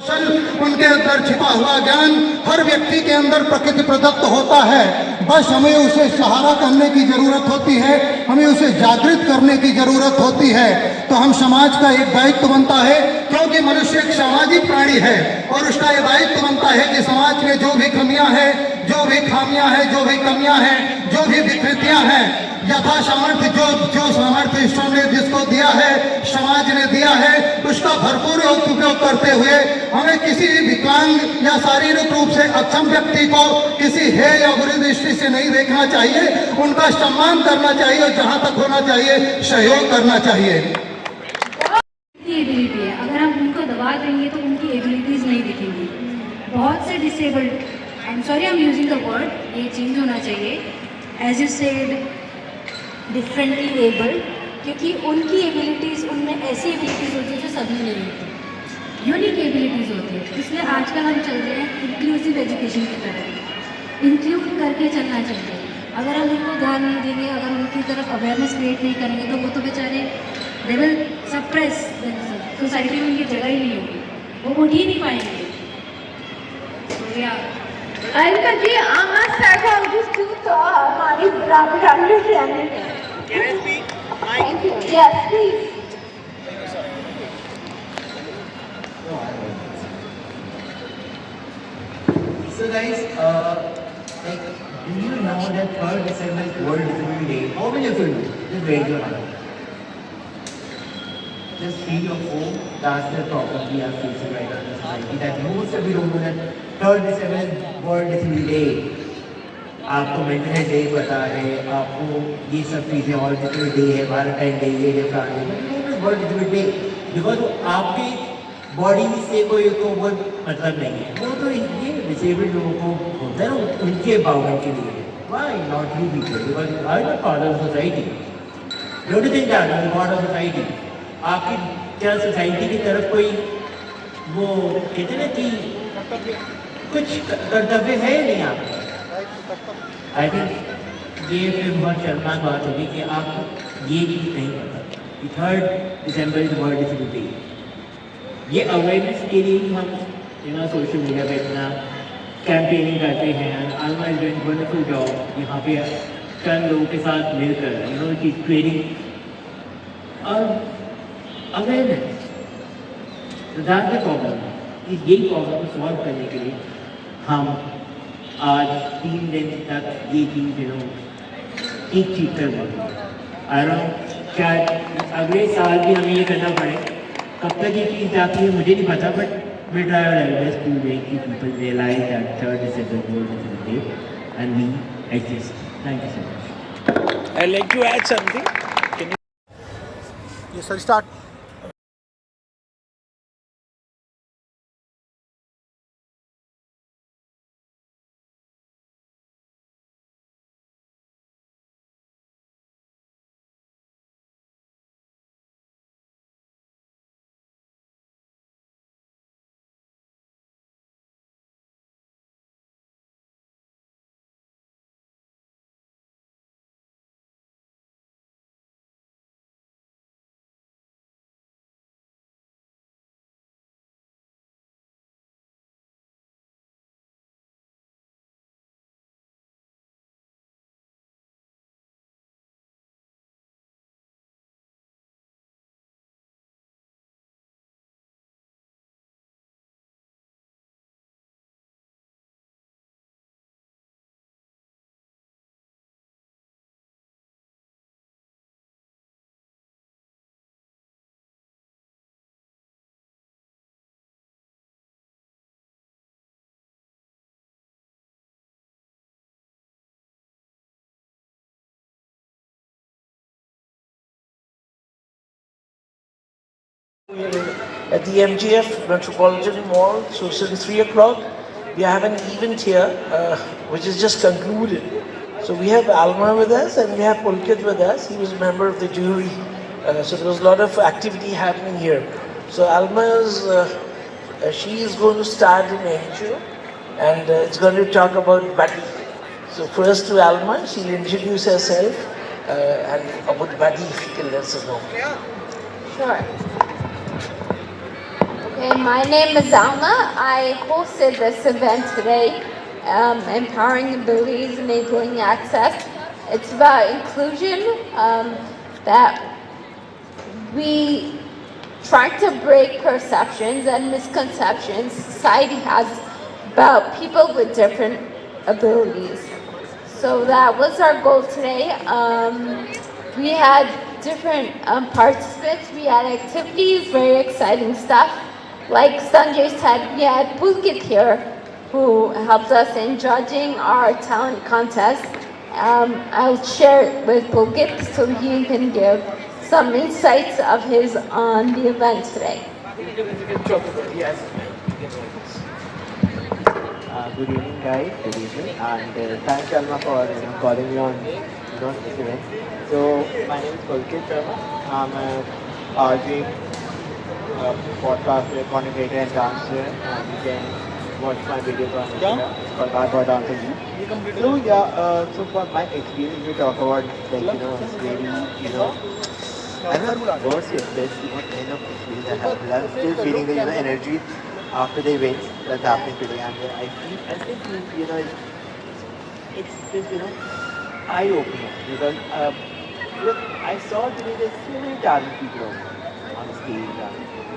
उनके अंदर छिपा हुआ ज्ञान हर व्यक्ति के अंदर प्रकृति प्रदत्त होता है। बस हमें उसे सहारा करने की जरूरत होती है, हमें उसे जागृत करने की जरूरत होती है। तो हम समाज का एक दायित्व बनता है, क्योंकि मनुष्य एक सामाजिक प्राणी है, और उसका ये दायित्व बनता है कि समाज में जो भी कमियां हैं, जो भी खामियां हैं, जो भी कमियां हैं, जो भी विकृतियां हैं, यथा सामर्थ्य जो सामर्थ्य ईश्वर ने जिसको दिया है, समाज ने दिया है, उसका भरपूर उपयोग करते हुए हमें किसी विकलांग या शारीरिक रूप से अक्षम व्यक्ति को किसी है या बुरी दृष्टि से नहीं देखना चाहिए, उनका सम्मान करना चाहिए और जहां तक होना चाहिए सहयोग करना चाहिए। एबिलिटी है, अगर हम उनको दबा देंगे तो उनकी एबिलिटीज नहीं दिखेंगी। बहुत से disabled, I am sorry I am using the word, ये चेंज होना चाहिए, as you said differently abled, क्योंकि उनकी एबिलिटीज़, उनमें ऐसी एबिलिटीज़ होती है जो सभी नहीं होती, यूनिक एबिलिटीज़ होती है। इसलिए आजकल हम चल रहे हैं इंक्लूसिव एजुकेशन की तरफ, इंक्लूड करके चलना चाहिए। अगर हम उनको ध्यान नहीं देंगे, अगर उनकी तरफ अवेयरनेस क्रिएट नहीं करेंगे, तो वो तो बेचारे दे विल सप्रेस, सोसाइटी में उनकी जगह ही नहीं होगी, वो उठ ही नहीं पाएंगे। अलका जी, आमार साइकोलॉजिस्ट तो हमारी ब्राह्मण फैमिली है। Can I speak? Thank you. Yes, please. So guys, like, do you know that 3rd December is World Disability Day? How many of you know? Just raise your hand. Just 3 or 4. That's the problem we are facing right now in the society. That most of you don't know that 3rd December is World Disability Day. आपको mental health day पता है, आपको ये सब चीज़ें, और जितने day है, वैलेंटाइन डे, ये Friday, world disable day, because आपकी बॉडी से कोई को वो मतलब नहीं है, वो तो ये डिसेबल्ड लोगों को होता है ना, उनके एम्पावरमेंट के लिए। Why not you people? Because I am part of society. Don't you think that I am part of society? आपकी क्या सोसाइटी की तरफ कोई वो कहते हैं ना कि कुछ कर्तव्य है नहीं आपका? आई थिंक ये फिर बहुत शर्मनाक बात होगी कि आप ये चीज़ नहीं पता कि 3rd December is world disability day. ये अवेयरनेस के लिए ही हम सोशल मीडिया पे इतना कैंपेनिंग करते हैं। आलमा इज डूइंग वंडरफुल जॉब यहाँ पे चंद लोगों के साथ मिलकर की ट्रेनिंग और अवेयरनेस। That's the problem. यही प्रॉब्लम को सॉल्व करने के लिए हम आज 3 दिन तक ये चीज़ ठीक कर क्या अगले साल भी हमें ये करना पड़े, कब तक ये चीज़ जाती है मुझे नहीं पता, but we try our best to make people realize that 3rd December world disability day and we exist. Thank you so much. I'd like to add something. Can you? Yes, sir, start. At the MGF Metropolitan Mall, so since 3 o'clock, we have an event here which is just concluded. So we have Alma with us and we have Pulkit with us. He was a member of the jury. So there was a lot of activity happening here. So Alma is, she is going to start in NGO and it's going to talk about Buddy. So first to Alma, she'll introduce herself and about Buddy, if you can let us know. Sure. Okay, my name is Alma. I hosted this event today, Empowering Abilities, Enabling Access. It's about inclusion, that we try to break perceptions and misconceptions society has about people with different abilities. So that was our goal today. We had different participants. We had activities, very exciting stuff. Like Sanjay said, we had Pulkit here, who helped us in judging our talent contest. I'll share it with Pulkit so he can give some insights of his on the event today. Yes. Good evening, guys. Good evening, and thanks, Alma, for calling me on this event. So my name is Pulkit Sharma. I'm a RJ, podcaster, content and dancer. And you can watch my videos on Instagram. It's called Hardcore Dancer G. So yeah, so for my experience, we talk about it's very I don't know words to express what kind of experience I have. I'm still feeling the energy after the event that's happening today, and I still feel it's just eye opening because look, I saw today there's so many talented people on the stage.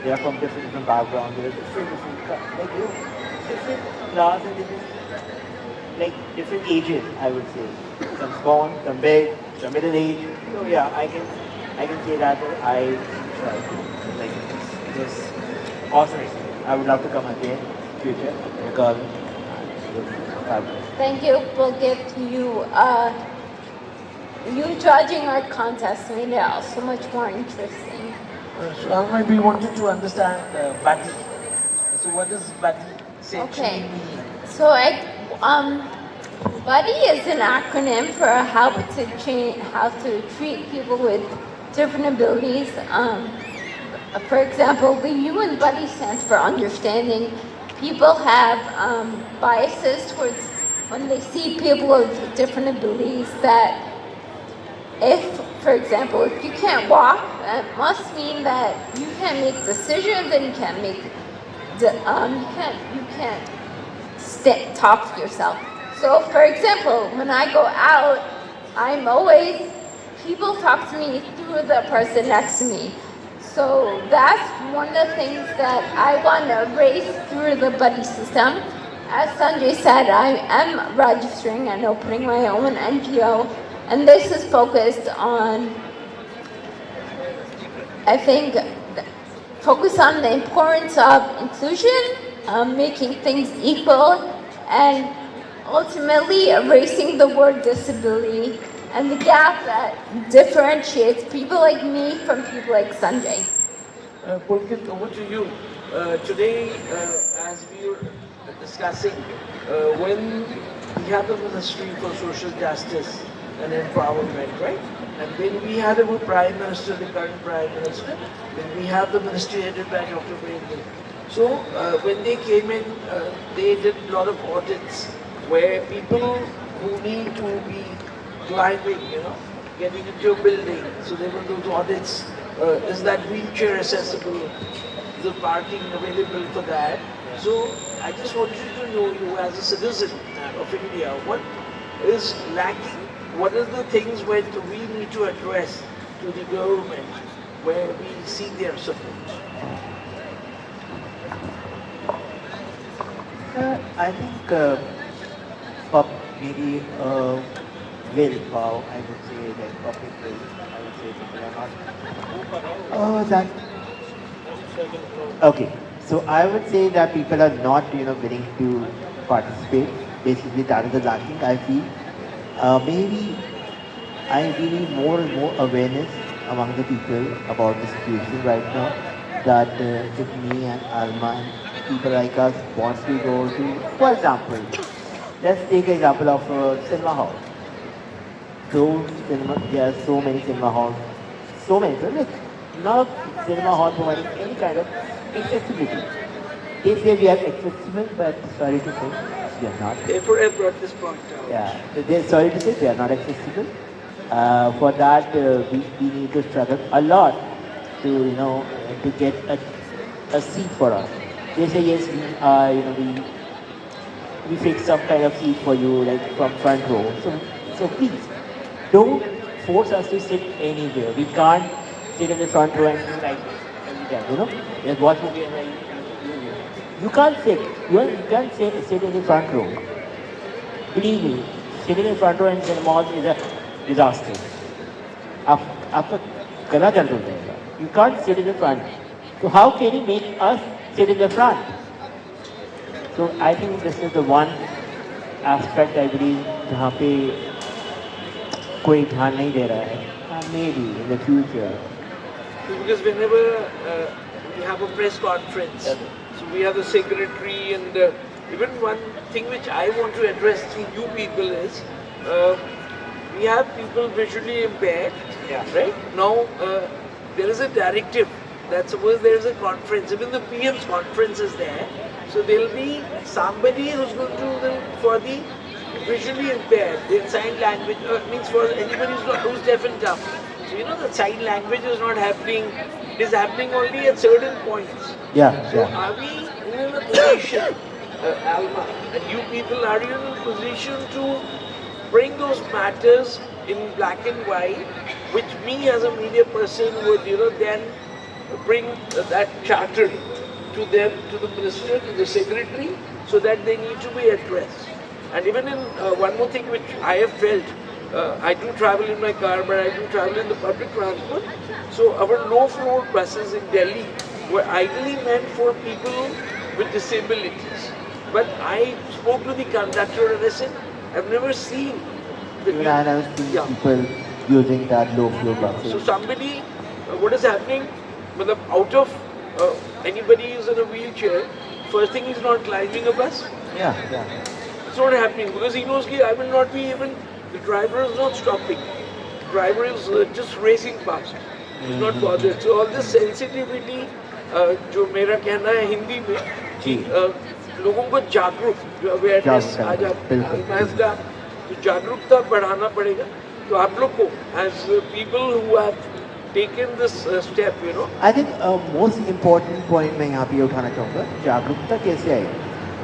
They are from different backgrounds. They're different different class and different ages. I would say some small, some big, some middle age. So yeah, I can say that I like it was awesome experience. I would love to come again in future because it was fabulous. Thank you, Pulkit. You judging our contest made it so much more interesting. So Alma, we wanted to understand Bati. So what does Bati essentially Okay. mean? So Buddy is an acronym for how to treat people with different abilities. For example, the U in Buddy stands for understanding. People have biases towards when they see people with different abilities that if, for example, if you can't walk, that must mean that you can't make decisions and you can't make you can't talk to yourself. So, for example, when I go out, people talk to me through the person next to me. So that's one of the things that I want to raise through the buddy system. As Sanjay said, I am registering and opening my own NGO, and this is focused on, I think, focus on the importance of inclusion, making things equal, and ultimately erasing the word disability and the gap that differentiates people like me from people like Sanjay. Pulkit, over to you. Today, as we were discussing, when we have the Ministry for Social Justice and Empowerment, right? And when we had our Prime Minister, the current Prime Minister, when we have the ministry headed by Dr. Brindle. So when they came in, they did a lot of audits where people who need to be climbing, getting into a building. So there were those audits. Is that wheelchair accessible? Is the parking available for that? So I just wanted to know, you as a citizen of India, what is lacking? What are the things where we need to address to the government where we see their support? I think maybe willpower, I would say, like public will. I would say people are not. Okay, so I would say that people are not, willing to participate. Basically, that is the lacking. I feel maybe we need more and more awareness among the people about the situation right now. That if me and Alma and people like us wants to go to, for example, let's take an example of cinema hall. There are so many cinema halls, so many. So like, none of cinema hall providing any kind of accessibility. They say we are accessible, but sorry to say, we are not. Therefore, I brought this point out. Yeah, so sorry to say, they are not accessible. For that, we need to struggle a lot to, to get a a seat for us. They say yes, we fix some kind of seat for you, like from front row. So please don't force us to sit anywhere. We can't sit in the front row and do like every time. Just watch movie and you can't sit. You can't sit in the front row. Believe me, sitting in front row in cinema is a disaster. आपका गला दर्द हो जाएगा. You can't sit in the front. So how can you make us sit in the front? So I think this is the one aspect I believe जहाँ पे कोई ध्यान नहीं दे रहा है. Maybe in the future. Because whenever we have a press conference, so we have the secretary, and even one thing which I want to address to you people is we have people visually impaired, right? Now there is a directive that suppose there is a conference, even the PM's conference is there, so there will be somebody who's going to for the visually impaired, the sign language means for anybody who's deaf and dumb. So the sign language is not happening, it is happening only at certain points. So are we in a position, Alma, and you people, are you in a position to bring those matters in black and white, which me as a media person would, then bring that charter to them, to the minister, to the secretary, so that they need to be addressed. And even in one more thing which I have felt, I do travel in my car, but I do travel in the public transport. So our low-floor buses in Delhi were ideally meant for people with disabilities. But I spoke to the conductor and I said, I've never seen the Even I have seen people using that low floor buses. So somebody, what is happening? Out of anybody who's in a wheelchair, first thing he's not climbing a bus. Yeah. It's not happening because he knows that I will not be even. The driver is not stopping. The driver is just racing past. He's not bothered. So all this sensitivity, जो मेरा कहना है हिंदी में कि लोगों को जागरूक जो अवेयरनेस आ जाता तो जागरूकता बढ़ाना पड़ेगा. तो आप लोग को as people who have taken this step, I think most important point मैं यहाँ पे उठाना चाहूँगा, जागरूकता कैसे आएगी?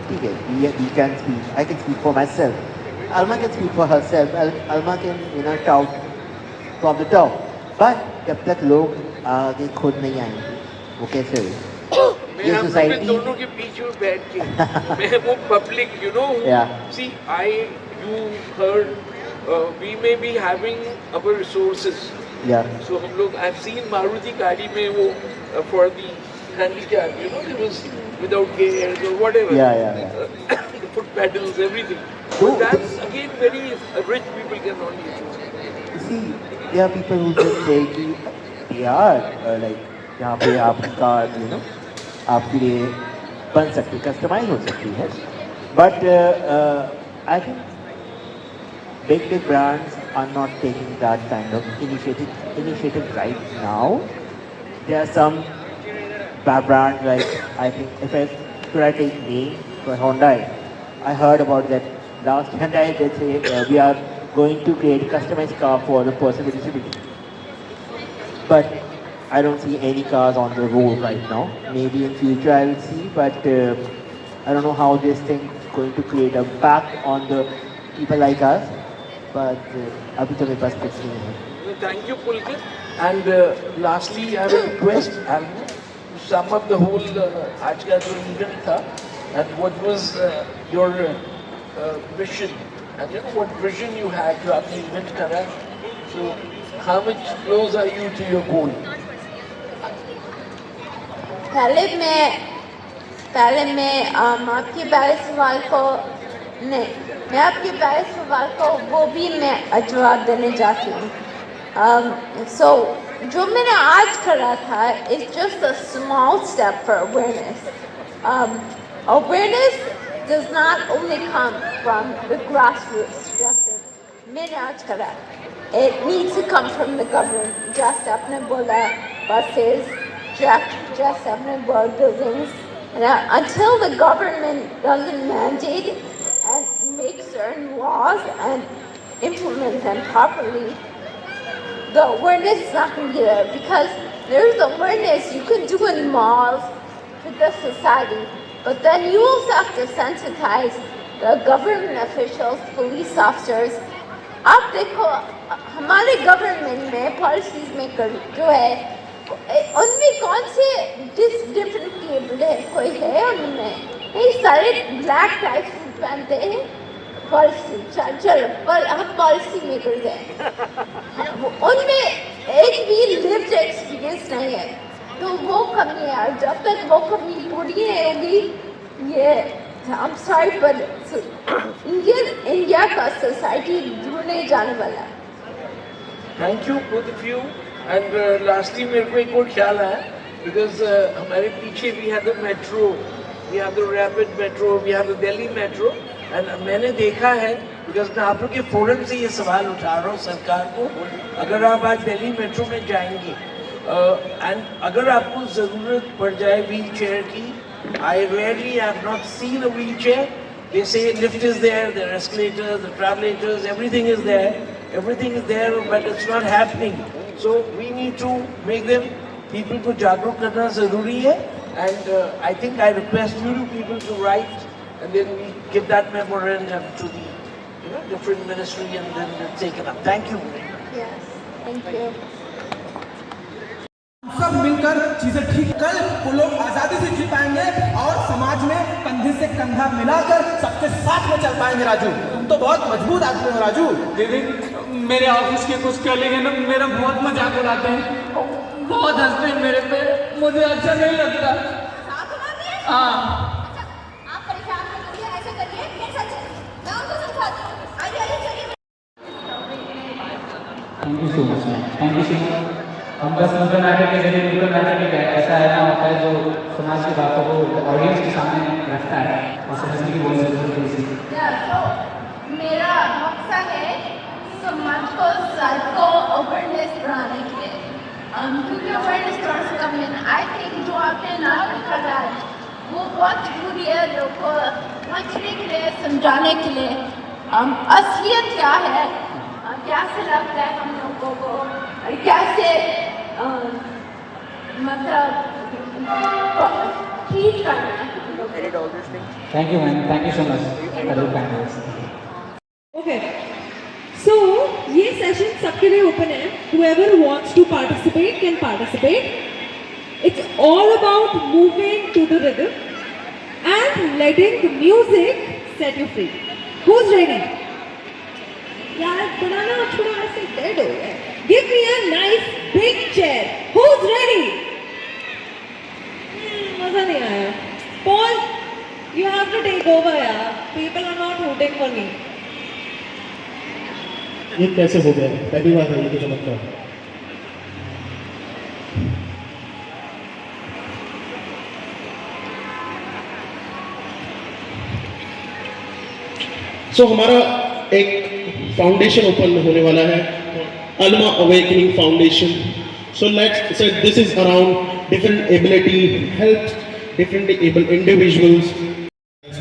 ठीक है, we can speak. I can speak for myself. Alma can speak for herself. Alma can shout from the top. But जब तक लोग आगे खुद नहीं आएंगे, वो कैसे होगी? ये सोसाइटी दोनों के बीच में बैठ के मैं वो public see you heard we may be having our resources, so हम लोग I've seen Maruti गाड़ी में वो for the handicap, it was without gears or whatever, the foot pedals, everything. So that's again very rich people can only choose. You see, there are people who just say कि they are like यहाँ पे आपका आपके लिए बन सकती, customise हो सकती है. But I think big brands are not taking that kind of initiative right now. There are some brands like, I think should I take name for Hyundai? I heard about that last Hyundai. They say we are going to create customized car for the person with disability. But I don't see any cars on the road right now. Maybe in future I will see, but I don't know how this thing is going to create an impact on the people like us. But अभी तो मेरे पास कुछ नहीं है. Thank you, Pulkit. And lastly, I will request Alma to sum up the whole आज का जो event था, and what was your vision, and what vision you had to आपने event करा. So how much close are you to your goal? पहले मैं आपके पहले सवाल को नहीं, मैं आपके पहले सवाल को वो भी मैं जवाब देने जाती हूँ. So जो मैंने आज करा था it's just a small step for awareness. Awareness does not only come from the grassroots. Just मैंने आज करा, it needs to come from the government. Just आपने बोला buses, just आपने बोला buildings. And until the government doesn't mandate and make certain laws and implement them properly, the awareness is not going to get there. Because there's awareness you can do in malls, to the society. But then you also have to sensitize the government officials, police officers. आप देखो हमारे government में policies maker जो है उनमें कौन से different cable है कोई है उनमें नहीं, सारे ब्लैक टाइप सूट पहनते हैं। पॉलिसी चलो पर हम पॉलिसी मेकर्स हैं, उनमें एक भी लिव्ड एक्सपीरियंस नहीं है, तो वो कमी है। और जब तक वो कमी पूरी नहीं होगी ये I'm sorry but इंडिया का सोसाइटी ढूंढने जाने वाला है। Thank you both of you. And lastly मेरे को एक और ख्याल आया, बिकॉज हमारे पीछे we have the metro, we have the rapid metro, we have the Delhi metro. And मैंने देखा है, बिकॉज मैं आप लोग के फोरम से ये सवाल उठा रहा हूँ सरकार को, अगर आप आज दिल्ली मेट्रो में जाएंगे एंड अगर आपको ज़रूरत पड़ जाए व्हील चेयर की, I rarely have not seen a wheelchair. They say lift is there, there are escalators, the travelators, everything is there, but it's not happening. So we need to make them, people को जागरूक करना ज़रूरी है, and I think I request you people to write, and then we give that memorandum to the different ministry, and then we'll take it up. Thank you. Yes, thank you. सब मिलकर चीजें ठीक कल वो लोग आजादी से जी पाएंगे और समाज में कंधे से कंधा मिलाकर सबके साथ में चल पाएंगे। राजू तुम तो बहुत मजबूत आदमी हो राजू। दीदी मेरे ऑफिस के कुछ कलीग हैं ना, मेरा बहुत मजाक उड़ाते हैं, बहुत हंसते हैं मेरे पे, मुझे अच्छा नहीं लगता। हाँ आप परेशान मत होइए, ऐसे करिए, मैं सच मैं उनको समझाती हूँ। आइए चलिए। Thank you so much ma'am, thank you so much. हम बस नुक्कड़ नाटक के जरिए नुक्कड़ नाटक एक ऐसा आयोजन होता है जो समाज की बातों को ऑडियंस के सामने रखता है और समझने की बहुत ज़रूरत है। मेरा मकसद है समाज को सबको अवेयरनेस बढ़ाने के लिए, क्योंकि अवेयरनेस थोड़ा सा कम है। आई थिंक जो आपने नाम रखा है वो बहुत जरूरी है लोगों को समझने के लिए, समझाने के लिए असलियत क्या है, कैसे लगता है हम लोगों को, और कैसे मतलब ट्रीट करना है। Thank you ma'am, thank you so much. Okay, so ये सेशन सबके लिए ओपन है। Whoever wants to participate can participate. It's all about moving to the rhythm and letting the music set you free. Who's ready? यार बनाना थोड़ा ऐसे dead हो गया। Give me a nice big chair. Who's ready? मजा नहीं आया। Paul, you have to take over यार। People are not rooting for me. ये कैसे हो गया? पहली बार है ये तो चमत्कार। सो हमारा एक फाउंडेशन ओपन होने वाला है, Alma Awakening Foundation. So let's say this is around different ability, help different able individuals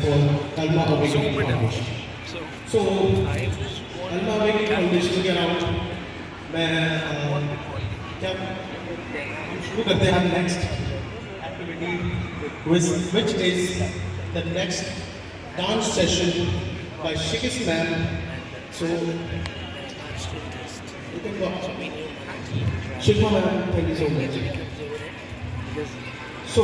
for Alma Awakening Foundation. So Alma Awakening Foundation के अराउंड मैं क्या शुरू करते हैं next activity, which is the next dance session by Shikis ma'am. So you can go. Shikma ma'am, thank you so much. So